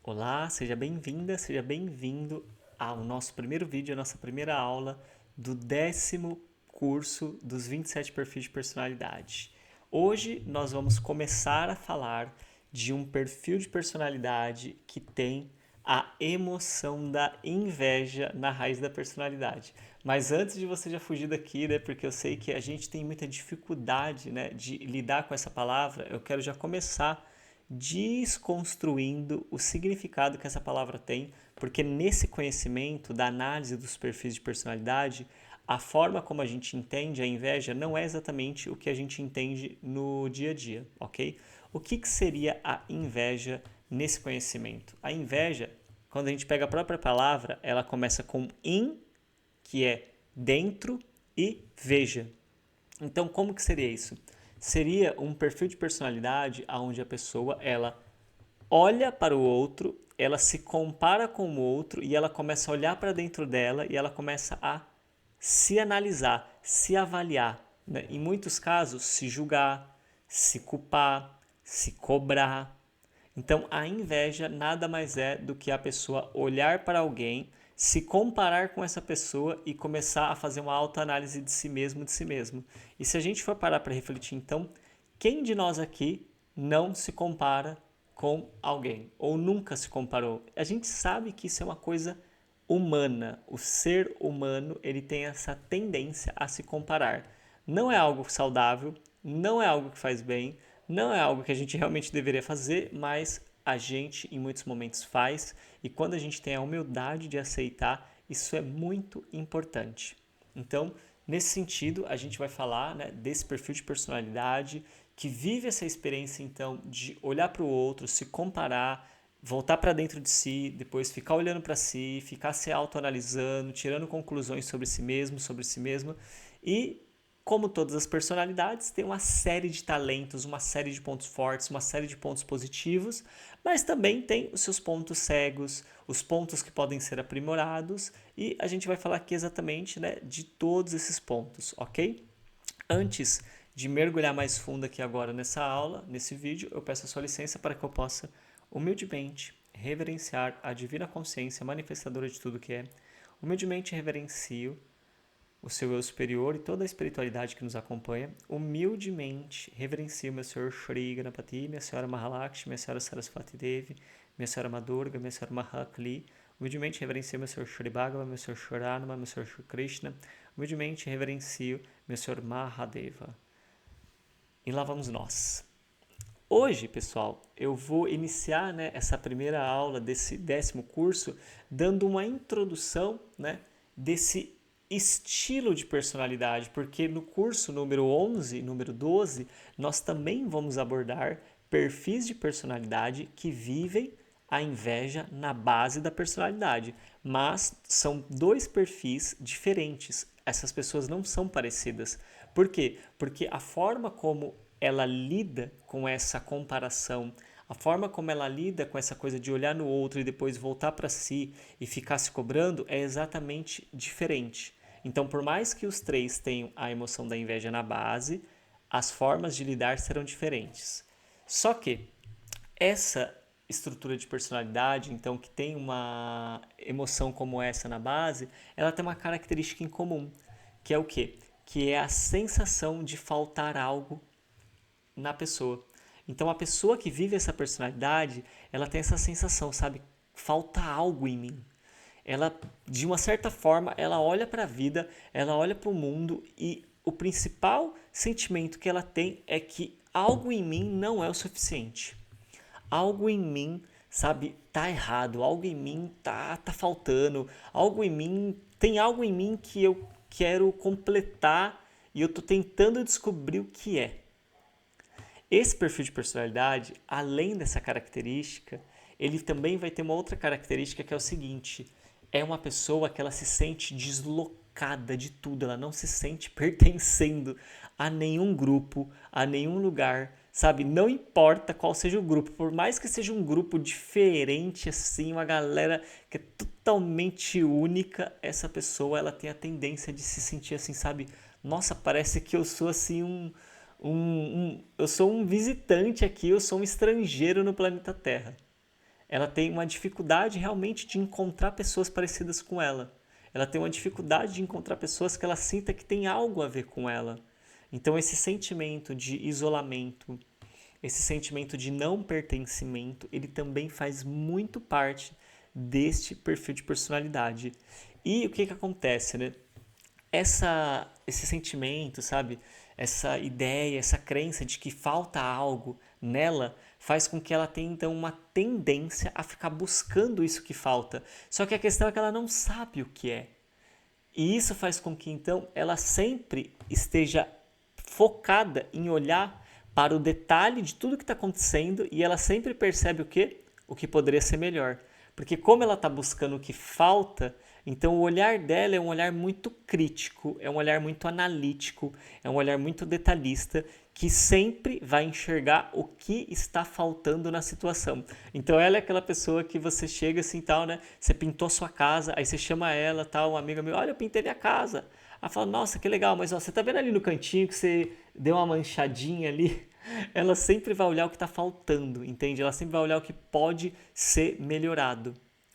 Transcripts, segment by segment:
Olá, seja bem-vinda, seja bem-vindo ao nosso primeiro vídeo, a nossa primeira aula do 10º curso dos 27 perfis de personalidade. Hoje nós vamos começar a falar de um perfil de personalidade que tem a emoção da inveja na raiz da personalidade. Mas antes de você já fugir daqui, né, porque eu sei que a gente tem muita dificuldade, né, de lidar com essa palavra, eu quero já começar desconstruindo o significado que essa palavra tem, porque nesse conhecimento da análise dos perfis de personalidade, a forma como a gente entende a inveja não é exatamente o que a gente entende no dia a dia, ok? O que seria a inveja nesse conhecimento? A inveja, quando a gente pega a própria palavra, ela começa com in, que é dentro, e veja. Então, como que seria isso? Seria um perfil de personalidade onde a pessoa ela olha para o outro, ela se compara com o outro e ela começa a olhar para dentro dela e ela começa a se analisar, se avaliar, né? Em muitos casos, se julgar, se culpar, se cobrar. Então, a inveja nada mais é do que a pessoa olhar para alguém, se comparar com essa pessoa e começar a fazer uma autoanálise de si mesmo, de si mesmo. E se a gente for parar para refletir, então, quem de nós aqui não se compara com alguém ou nunca se comparou? A gente sabe que isso é uma coisa humana. O ser humano, ele tem essa tendência a se comparar. Não é algo saudável, não é algo que faz bem, não é algo que a gente realmente deveria fazer, mas a gente em muitos momentos faz, e quando a gente tem a humildade de aceitar, isso é muito importante. Então, nesse sentido, a gente vai falar, né, desse perfil de personalidade que vive essa experiência então de olhar para o outro, se comparar, voltar para dentro de si, depois ficar olhando para si, ficar se autoanalisando, tirando conclusões sobre si mesmo e como todas as personalidades, tem uma série de talentos, uma série de pontos fortes, uma série de pontos positivos, mas também tem os seus pontos cegos, os pontos que podem ser aprimorados, e a gente vai falar aqui exatamente, né, de todos esses pontos, ok? Antes de mergulhar mais fundo aqui agora nessa aula, nesse vídeo, eu peço a sua licença para que eu possa humildemente reverenciar a divina consciência manifestadora de tudo que é. Humildemente reverencio o seu eu superior e toda a espiritualidade que nos acompanha. Humildemente reverencio meu Senhor Shri Ganapati, minha Senhora Mahalakshmi, minha Senhora Saraswati Devi, minha Senhora Madurga, minha Senhora Mahakali. Humildemente reverencio meu Senhor Shri Bhagavan, meu Senhor Shoranama, meu Senhor Shri Krishna. Humildemente reverencio meu Senhor Mahadeva. E lá vamos nós. Hoje, pessoal, eu vou iniciar, né, essa primeira aula desse 10º curso dando uma introdução, né, desse estilo de personalidade, porque no curso número 11, número 12, nós também vamos abordar perfis de personalidade que vivem a inveja na base da personalidade, mas são dois perfis diferentes. Essas pessoas não são parecidas. Por quê? Porque a forma como ela lida com essa comparação, a forma como ela lida com essa coisa de olhar no outro e depois voltar para si e ficar se cobrando é exatamente diferente. Então, por mais que os três tenham a emoção da inveja na base, as formas de lidar serão diferentes. Só que essa estrutura de personalidade, então, que tem uma emoção como essa na base, ela tem uma característica em comum, que é o quê? Que é a sensação de faltar algo na pessoa. Então, a pessoa que vive essa personalidade, ela tem essa sensação, sabe? Falta algo em mim. Ela, de uma certa forma, ela olha para a vida, ela olha para o mundo e o principal sentimento que ela tem é que algo em mim não é o suficiente. Algo em mim, sabe, tá errado, algo em mim tá faltando, algo em mim, tem algo em mim que eu quero completar e eu tô tentando descobrir o que é. Esse perfil de personalidade, além dessa característica, ele também vai ter uma outra característica que é o seguinte: é uma pessoa que ela se sente deslocada de tudo, ela não se sente pertencendo a nenhum grupo, a nenhum lugar, sabe? Não importa qual seja o grupo, por mais que seja um grupo diferente assim, uma galera que é totalmente única, essa pessoa ela tem a tendência de se sentir assim, sabe? Nossa, parece que eu sou assim eu sou um visitante aqui, eu sou um estrangeiro no planeta Terra. ela tem uma dificuldade realmente de encontrar pessoas parecidas com ela. Ela tem uma dificuldade de encontrar pessoas que ela sinta que tem algo a ver com ela. Então, esse sentimento de isolamento, esse sentimento de não pertencimento, ele também faz muito parte deste perfil de personalidade. E o que acontece, né? Esse sentimento, sabe? Essa ideia, essa crença de que falta algo nela faz com que ela tenha então uma tendência a ficar buscando isso que falta. Só que a questão é que ela não sabe o que é. E isso faz com que então ela sempre esteja focada em olhar para o detalhe de tudo que está acontecendo e ela sempre percebe o quê? O que poderia ser melhor. Porque como ela está buscando o que falta, então o olhar dela é um olhar muito crítico, é um olhar muito analítico, é um olhar muito detalhista, que sempre vai enxergar o que está faltando na situação. Então ela é aquela pessoa que você chega assim tal, né? Você pintou sua casa, aí você chama ela, tal, uma amiga minha, olha, eu pintei minha casa. Ela fala, nossa, que legal, mas ó, você tá vendo ali no cantinho que você deu uma manchadinha ali? Ela sempre vai olhar o que está faltando, entende? Ela sempre vai olhar o que pode ser melhorado.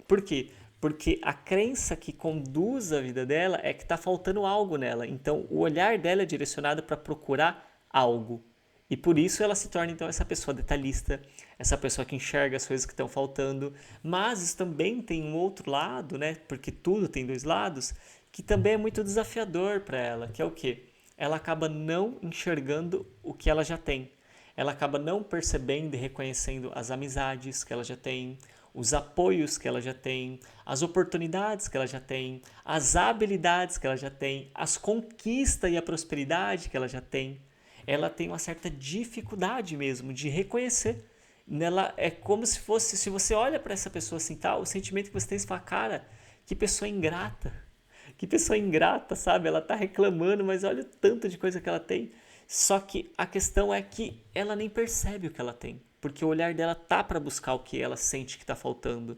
Por quê? Porque a crença que conduz a vida dela é que está faltando algo nela. Então, o olhar dela é direcionado para procurar algo. E por isso ela se torna, então, essa pessoa detalhista, essa pessoa que enxerga as coisas que estão faltando. Mas isso também tem um outro lado, né? Porque tudo tem dois lados, que também é muito desafiador para ela, que é o quê? Ela acaba não enxergando o que ela já tem. Ela acaba não percebendo e reconhecendo as amizades que ela já tem, os apoios que ela já tem, as oportunidades que ela já tem, as habilidades que ela já tem, as conquistas e a prosperidade que ela já tem. Ela tem uma certa dificuldade mesmo de reconhecer. Ela é como se fosse, se você olha para essa pessoa assim, tal, o sentimento que você tem, você fala, cara, que pessoa ingrata. Que pessoa ingrata, sabe? Ela tá reclamando, mas olha o tanto de coisa que ela tem. Só que a questão é que ela nem percebe o que ela tem, porque o olhar dela tá para buscar o que ela sente que está faltando.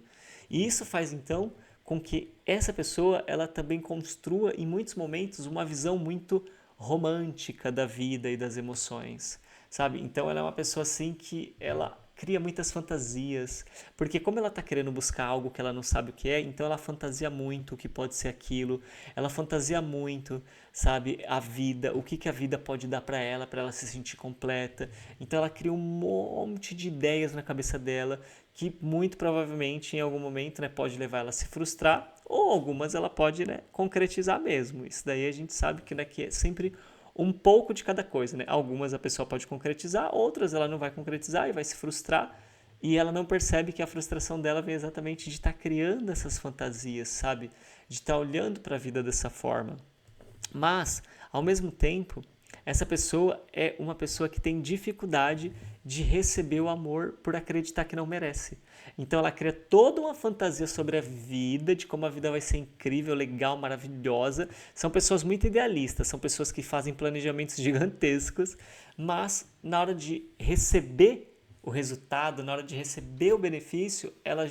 E isso faz então com que essa pessoa ela também construa em muitos momentos uma visão muito romântica da vida e das emoções, sabe? Então ela é uma pessoa assim que ela cria muitas fantasias, porque como ela está querendo buscar algo que ela não sabe o que é, então ela fantasia muito o que pode ser aquilo, ela fantasia muito, sabe, a vida, o que que a vida pode dar para ela se sentir completa. Então ela cria um monte de ideias na cabeça dela que muito provavelmente em algum momento, né, pode levar ela a se frustrar, ou algumas ela pode, né, concretizar mesmo. Isso daí a gente sabe que, né, que é sempre um pouco de cada coisa, né? Algumas a pessoa pode concretizar, outras ela não vai concretizar e vai se frustrar. E ela não percebe que a frustração dela vem exatamente de estar criando essas fantasias, sabe? De estar olhando para a vida dessa forma. Mas, ao mesmo tempo, essa pessoa é uma pessoa que tem dificuldade de receber o amor por acreditar que não merece. Então ela cria toda uma fantasia sobre a vida, de como a vida vai ser incrível, legal, maravilhosa. São pessoas muito idealistas, são pessoas que fazem planejamentos gigantescos, mas na hora de receber o resultado, na hora de receber o benefício, ela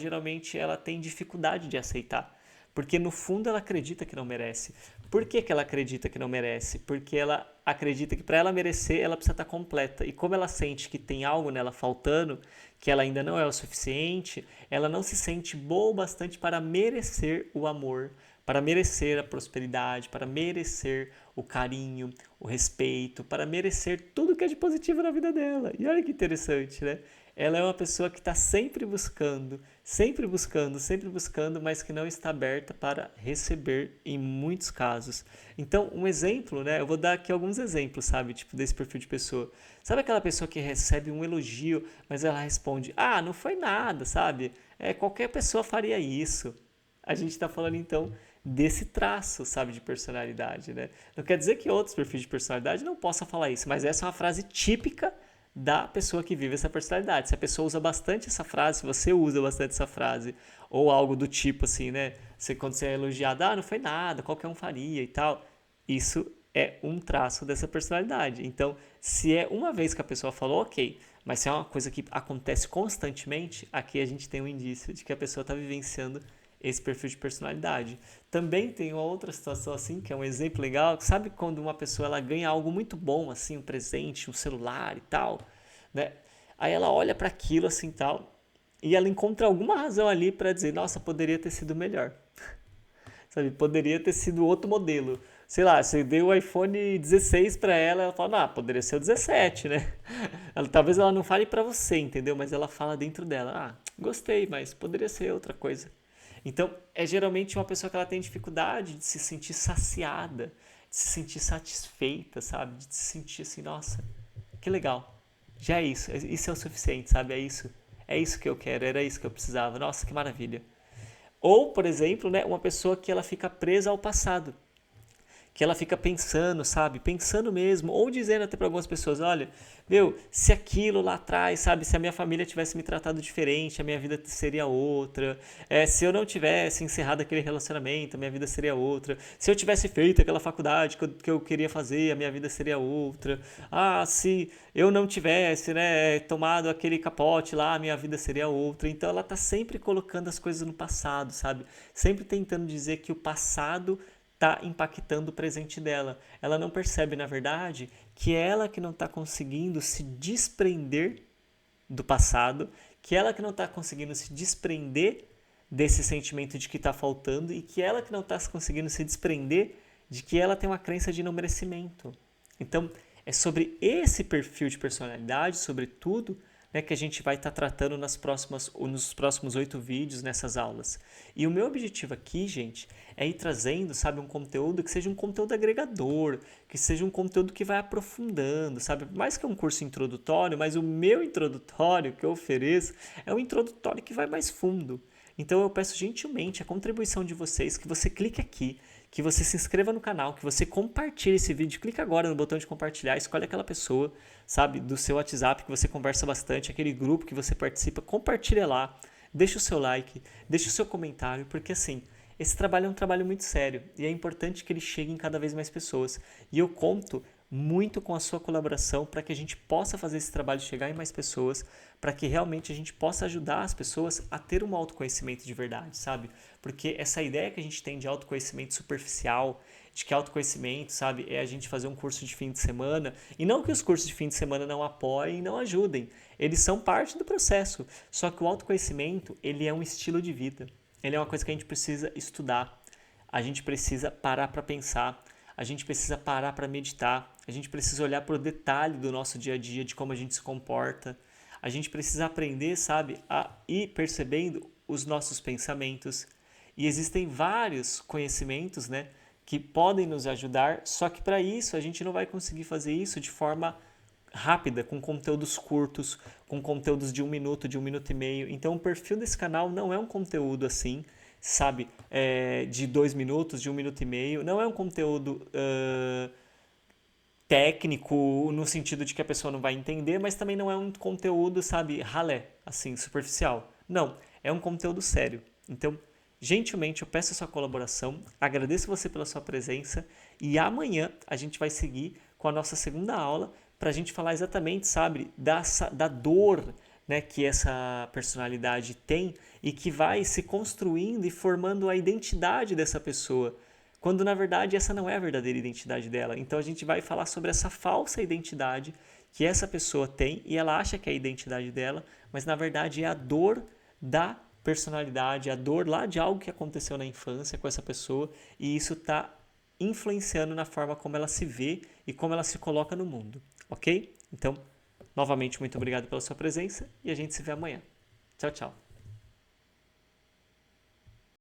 tem dificuldade de aceitar. Porque no fundo ela acredita que não merece. Por que ela acredita que não merece? Porque ela acredita que para ela merecer, ela precisa estar completa. E como ela sente que tem algo nela faltando, que ela ainda não é o suficiente, ela não se sente boa o bastante para merecer o amor, para merecer a prosperidade, para merecer o carinho, o respeito, para merecer tudo que é de positivo na vida dela. E olha que interessante, né? Ela é uma pessoa que está sempre buscando, sempre buscando, sempre buscando, mas que não está aberta para receber em muitos casos. Então, um exemplo, né? Eu vou dar aqui alguns exemplos, sabe? Tipo, desse perfil de pessoa. Sabe aquela pessoa que recebe um elogio, mas ela responde, ah, não foi nada, sabe? Qualquer pessoa faria isso. A gente está falando, então, desse traço, sabe, de personalidade, né? Não quer dizer que outros perfis de personalidade não possam falar isso, mas essa é uma frase típica da pessoa que vive essa personalidade. Se a pessoa usa bastante essa frase, se você usa bastante essa frase, ou algo do tipo assim, né? Quando você é elogiado, ah, não foi nada, qualquer um faria e tal. Isso é um traço dessa personalidade. Então, se é uma vez que a pessoa falou, ok, mas se é uma coisa que acontece constantemente, aqui a gente tem um indício de que a pessoa está vivenciando esse perfil de personalidade. Também tem uma outra situação assim, que é um exemplo legal, sabe quando uma pessoa ela ganha algo muito bom, assim, um presente, um celular e tal, né? Aí ela olha para aquilo assim tal, e ela encontra alguma razão ali para dizer, nossa, poderia ter sido melhor. Sabe, poderia ter sido outro modelo. Sei lá, você deu o iPhone 16 para ela, ela fala, poderia ser o 17, né? Talvez ela não fale para você, entendeu? Mas ela fala dentro dela, gostei, mas poderia ser outra coisa. Então, é geralmente uma pessoa que ela tem dificuldade de se sentir saciada, de se sentir satisfeita, sabe? De se sentir assim, nossa, que legal. Já é isso é o suficiente, sabe? É isso que eu quero, era isso que eu precisava. Nossa, que maravilha. Ou, por exemplo, né, uma pessoa que ela fica presa ao passado, que ela fica pensando, sabe? Pensando mesmo, ou dizendo até para algumas pessoas, olha, meu, se aquilo lá atrás, sabe? Se a minha família tivesse me tratado diferente, a minha vida seria outra. Se eu não tivesse encerrado aquele relacionamento, a minha vida seria outra. Se eu tivesse feito aquela faculdade que eu queria fazer, a minha vida seria outra. Se eu não tivesse, né, tomado aquele capote lá, a minha vida seria outra. Então ela tá sempre colocando as coisas no passado, sabe? Sempre tentando dizer que o passado está impactando o presente dela. Ela não percebe, na verdade, que é ela que não está conseguindo se desprender do passado, que ela que não está conseguindo se desprender desse sentimento de que está faltando e que ela que não está conseguindo se desprender de que ela tem uma crença de não merecimento. Então, é sobre esse perfil de personalidade, sobretudo, né, que a gente vai estar tratando nos próximos 8 vídeos nessas aulas. E o meu objetivo aqui, gente, é ir trazendo, sabe, um conteúdo que seja um conteúdo agregador, que seja um conteúdo que vai aprofundando, sabe? Mais que um curso introdutório, mas o meu introdutório que eu ofereço é um introdutório que vai mais fundo. Então eu peço gentilmente a contribuição de vocês, que você clique aqui, que você se inscreva no canal, que você compartilhe esse vídeo, clica agora no botão de compartilhar, escolhe aquela pessoa, sabe, do seu WhatsApp que você conversa bastante, aquele grupo que você participa, compartilha lá, deixa o seu like, deixa o seu comentário, porque assim, esse trabalho é um trabalho muito sério e é importante que ele chegue em cada vez mais pessoas. E eu conto muito com a sua colaboração para que a gente possa fazer esse trabalho chegar em mais pessoas, para que realmente a gente possa ajudar as pessoas a ter um autoconhecimento de verdade, sabe? Porque essa ideia que a gente tem de autoconhecimento superficial, de que autoconhecimento, sabe, é a gente fazer um curso de fim de semana, e não que os cursos de fim de semana não apoiem e não ajudem, eles são parte do processo, só que o autoconhecimento, ele é um estilo de vida, ele é uma coisa que a gente precisa estudar, a gente precisa parar para pensar, a gente precisa parar para meditar, a gente precisa olhar para o detalhe do nosso dia a dia, de como a gente se comporta, a gente precisa aprender, sabe, a ir percebendo os nossos pensamentos. E existem vários conhecimentos, né, que podem nos ajudar, só que para isso a gente não vai conseguir fazer isso de forma rápida, com conteúdos curtos, com conteúdos de 1 minuto, de 1 minuto e meio. Então o perfil desse canal não é um conteúdo assim, sabe, de 2 minutos, de 1 minuto e meio. Não é um conteúdo técnico no sentido de que a pessoa não vai entender, mas também não é um conteúdo, sabe, ralé, assim, superficial. Não, é um conteúdo sério. Então, gentilmente, eu peço a sua colaboração, agradeço você pela sua presença e amanhã a gente vai seguir com a nossa segunda aula para a gente falar exatamente, sabe, da dor, né, que essa personalidade tem e que vai se construindo e formando a identidade dessa pessoa, quando na verdade essa não é a verdadeira identidade dela. Então a gente vai falar sobre essa falsa identidade que essa pessoa tem e ela acha que é a identidade dela, mas na verdade é a dor da personalidade, a dor lá de algo que aconteceu na infância com essa pessoa e isso está influenciando na forma como ela se vê e como ela se coloca no mundo, ok? Então, novamente, muito obrigado pela sua presença e a gente se vê amanhã. Tchau, tchau.